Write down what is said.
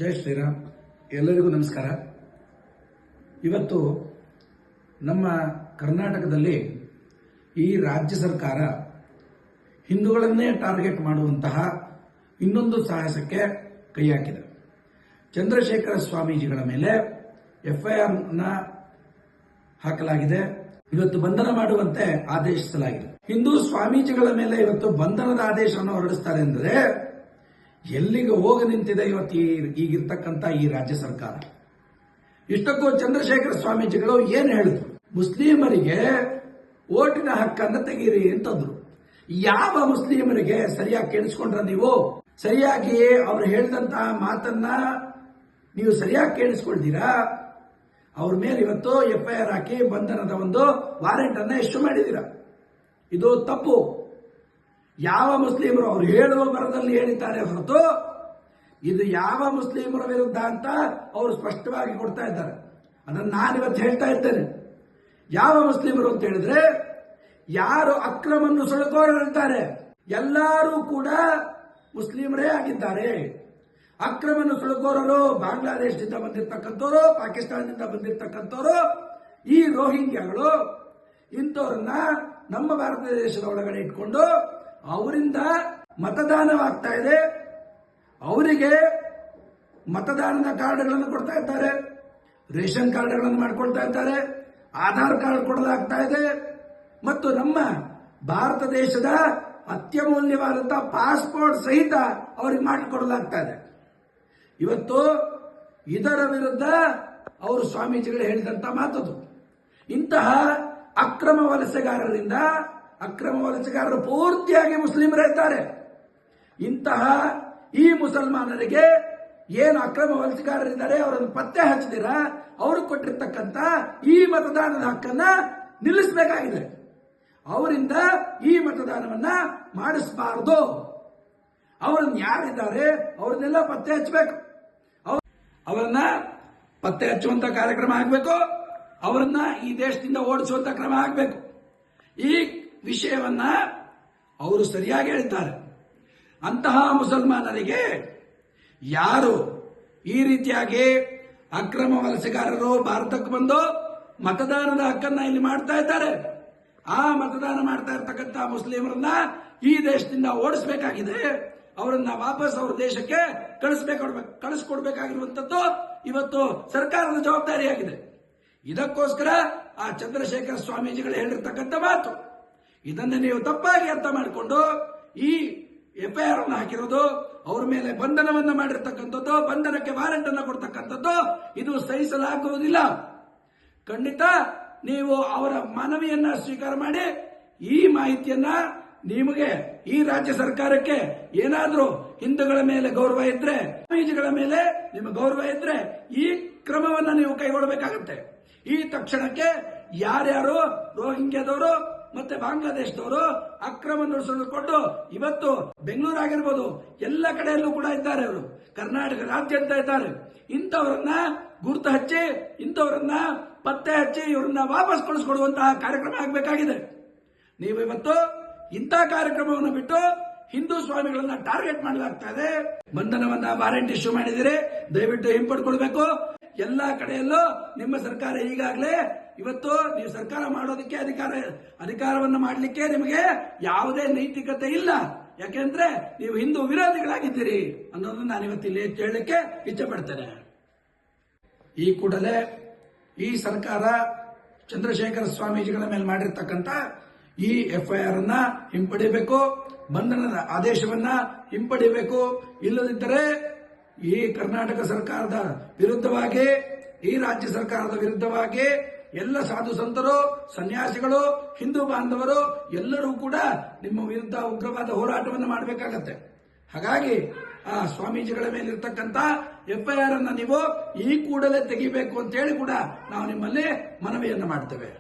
ಜೈ ಶ್ರೀರಾಮ್. ಎಲ್ಲರಿಗೂ ನಮಸ್ಕಾರ. ಇವತ್ತು ನಮ್ಮ ಕರ್ನಾಟಕದಲ್ಲಿ ಈ ರಾಜ್ಯ ಸರ್ಕಾರ ಹಿಂದೂಗಳನ್ನೇ ಟಾರ್ಗೆಟ್ ಮಾಡುವಂತಹ ಇನ್ನೊಂದು ಸಾಹಸಕ್ಕೆ ಕೈ ಹಾಕಿದೆ. ಚಂದ್ರಶೇಖರ ಸ್ವಾಮೀಜಿಗಳ ಮೇಲೆ ಎಫ್ಐಆರ್ ಹಾಕಲಾಗಿದೆ. ಇವತ್ತು ಬಂಧನ ಮಾಡುವಂತೆ ಆದೇಶಿಸಲಾಗಿದೆ. ಹಿಂದೂ ಸ್ವಾಮೀಜಿಗಳ ಮೇಲೆ ಇವತ್ತು ಬಂಧನದ ಆದೇಶವನ್ನು ಹೊರಡಿಸ್ತಾರೆ ಅಂದರೆ ಎಲ್ಲಿಗೆ ಹೋಗಿ ನಿಂತಿದೆ ಇವತ್ತು ಈಗಿರ್ತಕ್ಕಂಥ ಈ ರಾಜ್ಯ ಸರ್ಕಾರ. ಇಷ್ಟಕ್ಕೂ ಚಂದ್ರಶೇಖರ ಸ್ವಾಮೀಜಿಗಳು ಏನ್ ಹೇಳಿದ್ರು? ಮುಸ್ಲಿಮರಿಗೆ ಓಟಿನ ಹಕ್ಕನ್ನು ತೆಗೀರಿ ಅಂತಂದ್ರು. ಯಾವ ಮುಸ್ಲಿಮರಿಗೆ ಸರಿಯಾಗಿ ಕೇಳಿಸ್ಕೊಂಡ್ರ ನೀವು? ಸರಿಯಾಗಿ ಅವ್ರು ಹೇಳಿದಂತಹ ಮಾತನ್ನ ನೀವು ಸರಿಯಾಗಿ ಕೇಳಿಸ್ಕೊಳ್ತೀರಾ? ಅವ್ರ ಮೇಲೆ ಇವತ್ತು ಎಫ್ಐಆರ್ ಹಾಕಿ ಬಂಧನದ ಒಂದು ವಾರೆಂಟ್ ಅನ್ನ ಇಶ್ಯೂ ಮಾಡಿದ್ದೀರಾ. ಇದು ತಪ್ಪು. ಯಾವ ಮುಸ್ಲಿಮರು ಅವರು ಹೇಳುವ ಬರದಲ್ಲಿ ಹೇಳಿದ್ದಾರೆ ಹೊರತು ಇದು ಯಾವ ಮುಸ್ಲಿಮರ ವಿರುದ್ಧ ಅಂತ ಅವರು ಸ್ಪಷ್ಟವಾಗಿ ಕೊಡ್ತಾ ಇದ್ದಾರೆ. ಅದನ್ನು ನಾನಿವತ್ತು ಹೇಳ್ತಾ ಇದ್ದೇನೆ. ಯಾವ ಮುಸ್ಲಿಮರು ಅಂತ ಹೇಳಿದ್ರೆ ಯಾರು ಅಕ್ರಮವನ್ನು ಸುಳುಕೋರಿದ್ದಾರೆ ಎಲ್ಲರೂ ಕೂಡ ಮುಸ್ಲಿಮರೇ ಆಗಿದ್ದಾರೆ. ಅಕ್ರಮವನ್ನು ಸುಳುಕೋರರು ಬಾಂಗ್ಲಾದೇಶದಿಂದ ಬಂದಿರತಕ್ಕಂಥವ್ರು, ಪಾಕಿಸ್ತಾನದಿಂದ ಬಂದಿರತಕ್ಕಂಥವ್ರು, ಈ ರೋಹಿಂಗ್ಯಾಗಳು ಇಂಥವ್ರನ್ನ ನಮ್ಮ ಭಾರತ ದೇಶದ ಒಳಗಡೆ ಇಟ್ಕೊಂಡು ಅವರಿಂದ ಮತದಾನವಾಗ್ತಾ ಇದೆ. ಅವರಿಗೆ ಮತದಾನದ ಕಾರ್ಡ್ಗಳನ್ನು ಕೊಡ್ತಾ ಇದ್ದಾರೆ, ರೇಷನ್ ಕಾರ್ಡ್ಗಳನ್ನು ಮಾಡಿಕೊಳ್ತಾ ಇದ್ದಾರೆ, ಆಧಾರ್ ಕಾರ್ಡ್ ಕೊಡಲಾಗ್ತಾ ಇದೆ ಮತ್ತು ನಮ್ಮ ಭಾರತ ದೇಶದ ಅತ್ಯಮೂಲ್ಯವಾದಂತಹ ಪಾಸ್ಪೋರ್ಟ್ ಸಹಿತ ಅವರಿಗೆ ಮಾಡಿಕೊಡಲಾಗ್ತಾ ಇದೆ. ಇವತ್ತು ಇದರ ವಿರುದ್ಧ ಅವರು ಸ್ವಾಮೀಜಿಗಳು ಹೇಳಿದಂತ ಮಾತದು. ಇಂತಹ ಅಕ್ರಮ ವಲಸೆಗಾರರು ಪೂರ್ತಿಯಾಗಿ ಮುಸ್ಲಿಮರೇ ಇದ್ದಾರೆ. ಇಂತಹ ಈ ಮುಸಲ್ಮಾನರಿಗೆ ಏನು ಅಕ್ರಮ ವಲಸೆಗಾರರಿದ್ದಾರೆ ಅವರನ್ನು ಪತ್ತೆ ಹಚ್ಚದಿರ ಅವರು ಕೊಟ್ಟಿರ್ತಕ್ಕಂಥ ಈ ಮತದಾನದ ಹಕ್ಕನ್ನ ನಿಲ್ಲಿಸಬೇಕಾಗಿದೆ. ಅವರಿಂದ ಈ ಮತದಾನವನ್ನ ಮಾಡಿಸಬಾರದು. ಅವರನ್ನು ಯಾರಿದ್ದಾರೆ ಅವರನ್ನೆಲ್ಲ ಪತ್ತೆ ಹಚ್ಚಬೇಕು. ಅವರನ್ನ ಪತ್ತೆ ಹಚ್ಚುವಂತ ಕಾರ್ಯಕ್ರಮ ಆಗಬೇಕು. ಅವರನ್ನ ಈ ದೇಶದಿಂದ ಓಡಿಸುವಂತ ಕ್ರಮ ಆಗಬೇಕು. ಈ ವಿಷಯವನ್ನ ಅವರು ಸರಿಯಾಗಿ ಹೇಳಿದ್ದಾರೆ. ಅಂತಹ ಮುಸಲ್ಮಾನರಿಗೆ ಯಾರು ಈ ರೀತಿಯಾಗಿ ಅಕ್ರಮ ವಲಸೆಗಾರರು ಭಾರತಕ್ಕೆ ಬಂದು ಮತದಾನದ ಹಕ್ಕನ್ನ ಇಲ್ಲಿ ಮಾಡ್ತಾ ಇದ್ದಾರೆ, ಆ ಮತದಾನ ಮಾಡ್ತಾ ಇರ್ತಕ್ಕಂಥ ಮುಸ್ಲಿಮರನ್ನ ಈ ದೇಶದಿಂದ ಓಡಿಸಬೇಕಾಗಿದೆ. ಅವರನ್ನ ವಾಪಸ್ ಅವ್ರ ದೇಶಕ್ಕೆ ಕಳಿಸ್ಕೊಡ್ಬೇಕಾಗಿರುವಂತದ್ದು ಇವತ್ತು ಸರ್ಕಾರದ ಜವಾಬ್ದಾರಿಯಾಗಿದೆ. ಇದಕ್ಕೋಸ್ಕರ ಆ ಚಂದ್ರಶೇಖರ ಸ್ವಾಮೀಜಿಗಳು ಹೇಳಿರ್ತಕ್ಕಂಥ ಮಾತು. ಇದನ್ನು ನೀವು ತಪ್ಪಾಗಿ ಅರ್ಥ ಮಾಡಿಕೊಂಡು ಈ ಎಫ್ಐಆರ್ ಅನ್ನು ಹಾಕಿರೋದು, ಅವ್ರ ಮೇಲೆ ಬಂಧನವನ್ನ ಮಾಡಿರ್ತಕ್ಕಂಥದ್ದು, ಬಂಧನಕ್ಕೆ ವಾರೆಂಟ್ ಅನ್ನು ಕೊಡ್ತಕ್ಕಂಥದ್ದು ಇದು ಸಹಿಸಲಾಗುವುದಿಲ್ಲ. ಖಂಡಿತ ನೀವು ಅವರ ಮನವಿಯನ್ನ ಸ್ವೀಕಾರ ಮಾಡಿ ಈ ಮಾಹಿತಿಯನ್ನ ನಿಮಗೆ ಈ ರಾಜ್ಯ ಸರ್ಕಾರಕ್ಕೆ ಏನಾದ್ರೂ ಹಿಂದೂಗಳ ಮೇಲೆ ಗೌರವ ಇದ್ರೆ, ಸ್ವಾಮೀಜಿಗಳ ಮೇಲೆ ನಿಮ್ಮ ಗೌರವ ಇದ್ರೆ ಈ ಕ್ರಮವನ್ನ ನೀವು ಕೈಗೊಳ್ಳಬೇಕಾಗುತ್ತೆ. ಈ ತಕ್ಷಣಕ್ಕೆ ಯಾರ್ಯಾರು ರೋಹಿಂಗ್ಯಾದವರು ಮತ್ತೆ ಬಾಂಗ್ಲಾದೇಶದವರು ಅಕ್ರಮ ನುಡಿಸಿಕೊಂಡು ಇವತ್ತು ಬೆಂಗಳೂರು ಆಗಿರ್ಬೋದು ಎಲ್ಲ ಕಡೆಯಲ್ಲೂ ಕೂಡ ಇದ್ದಾರೆ. ಅವರು ಕರ್ನಾಟಕ ರಾಜ್ಯಾದ್ಯಂತ ಇದ್ದಾರೆ. ಇಂಥವರನ್ನ ಗುರುತು ಹಚ್ಚಿ, ಇಂಥವರನ್ನ ಪತ್ತೆ ಹಚ್ಚಿ ಇವರನ್ನ ವಾಪಸ್ ಕಳಿಸ್ಕೊಡುವಂತಹ ಕಾರ್ಯಕ್ರಮ ಆಗಬೇಕಾಗಿದೆ. ನೀವು ಇವತ್ತು ಇಂಥ ಕಾರ್ಯಕ್ರಮವನ್ನು ಬಿಟ್ಟು ಹಿಂದೂ ಸ್ವಾಮಿಗಳನ್ನ ಟಾರ್ಗೆಟ್ ಮಾಡಲಾಗ್ತಾ ಇದೆ. ಬಂಧನವನ್ನ ವಾರೆಂಟ್ ಇಶ್ಯೂ ಮಾಡಿದಿರಿ, ದಯವಿಟ್ಟು ಹಿಂಪಡ್ಕೊಳ್ಬೇಕು. ಎಲ್ಲಾ ಕಡೆಯಲ್ಲೂ ನಿಮ್ಮ ಸರ್ಕಾರ ಈಗಾಗಲೇ ಇವತ್ತು ನೀವು ಸರ್ಕಾರ ಮಾಡೋದಕ್ಕೆ ಅಧಿಕಾರವನ್ನು ಮಾಡಲಿಕ್ಕೆ ನಿಮಗೆ ಯಾವುದೇ ನೈತಿಕತೆ ಇಲ್ಲ. ಯಾಕೆಂದ್ರೆ ನೀವು ಹಿಂದೂ ವಿರೋಧಿಗಳಾಗಿದ್ದೀರಿ ಅನ್ನೋದನ್ನ ನಾನು ಇವತ್ತಿಲ್ಲಿ ಹೇಳಲಿಕ್ಕೆ ಇಚ್ಛೆ ಪಡ್ತೇನೆ. ಈ ಕೂಡಲೇ ಈ ಸರ್ಕಾರ ಚಂದ್ರಶೇಖರ ಸ್ವಾಮೀಜಿಗಳ ಮೇಲೆ ಮಾಡಿರ್ತಕ್ಕಂಥ ಈ ಎಫ್ಐಆರ್ ಅನ್ನ ಹಿಂಪಡಿಬೇಕು, ಬಂಧನದ ಆದೇಶವನ್ನ ಹಿಂಪಡಿಬೇಕು. ಇಲ್ಲದಿದ್ದರೆ ಈ ಕರ್ನಾಟಕ ಸರ್ಕಾರದ ವಿರುದ್ಧವಾಗಿ, ಈ ರಾಜ್ಯ ಸರ್ಕಾರದ ವಿರುದ್ಧವಾಗಿ ಎಲ್ಲ ಸಾಧು ಸಂತರು, ಸನ್ಯಾಸಿಗಳು, ಹಿಂದೂ ಬಾಂಧವರು ಎಲ್ಲರೂ ಕೂಡ ನಿಮ್ಮ ವಿರುದ್ಧ ಉಗ್ರವಾದ ಹೋರಾಟವನ್ನು ಮಾಡಬೇಕಾಗತ್ತೆ. ಹಾಗಾಗಿ ಆ ಸ್ವಾಮೀಜಿಗಳ ಮೇಲೆ ಇರ್ತಕ್ಕಂಥ ಎಫ್ಐಆರ್ ಅನ್ನ ನೀವು ಈ ಕೂಡಲೇ ತೆಗಿಬೇಕು ಅಂತ ಹೇಳಿ ಕೂಡ ನಾವು ನಿಮ್ಮಲ್ಲಿ ಮನವಿಯನ್ನು ಮಾಡ್ತೇವೆ.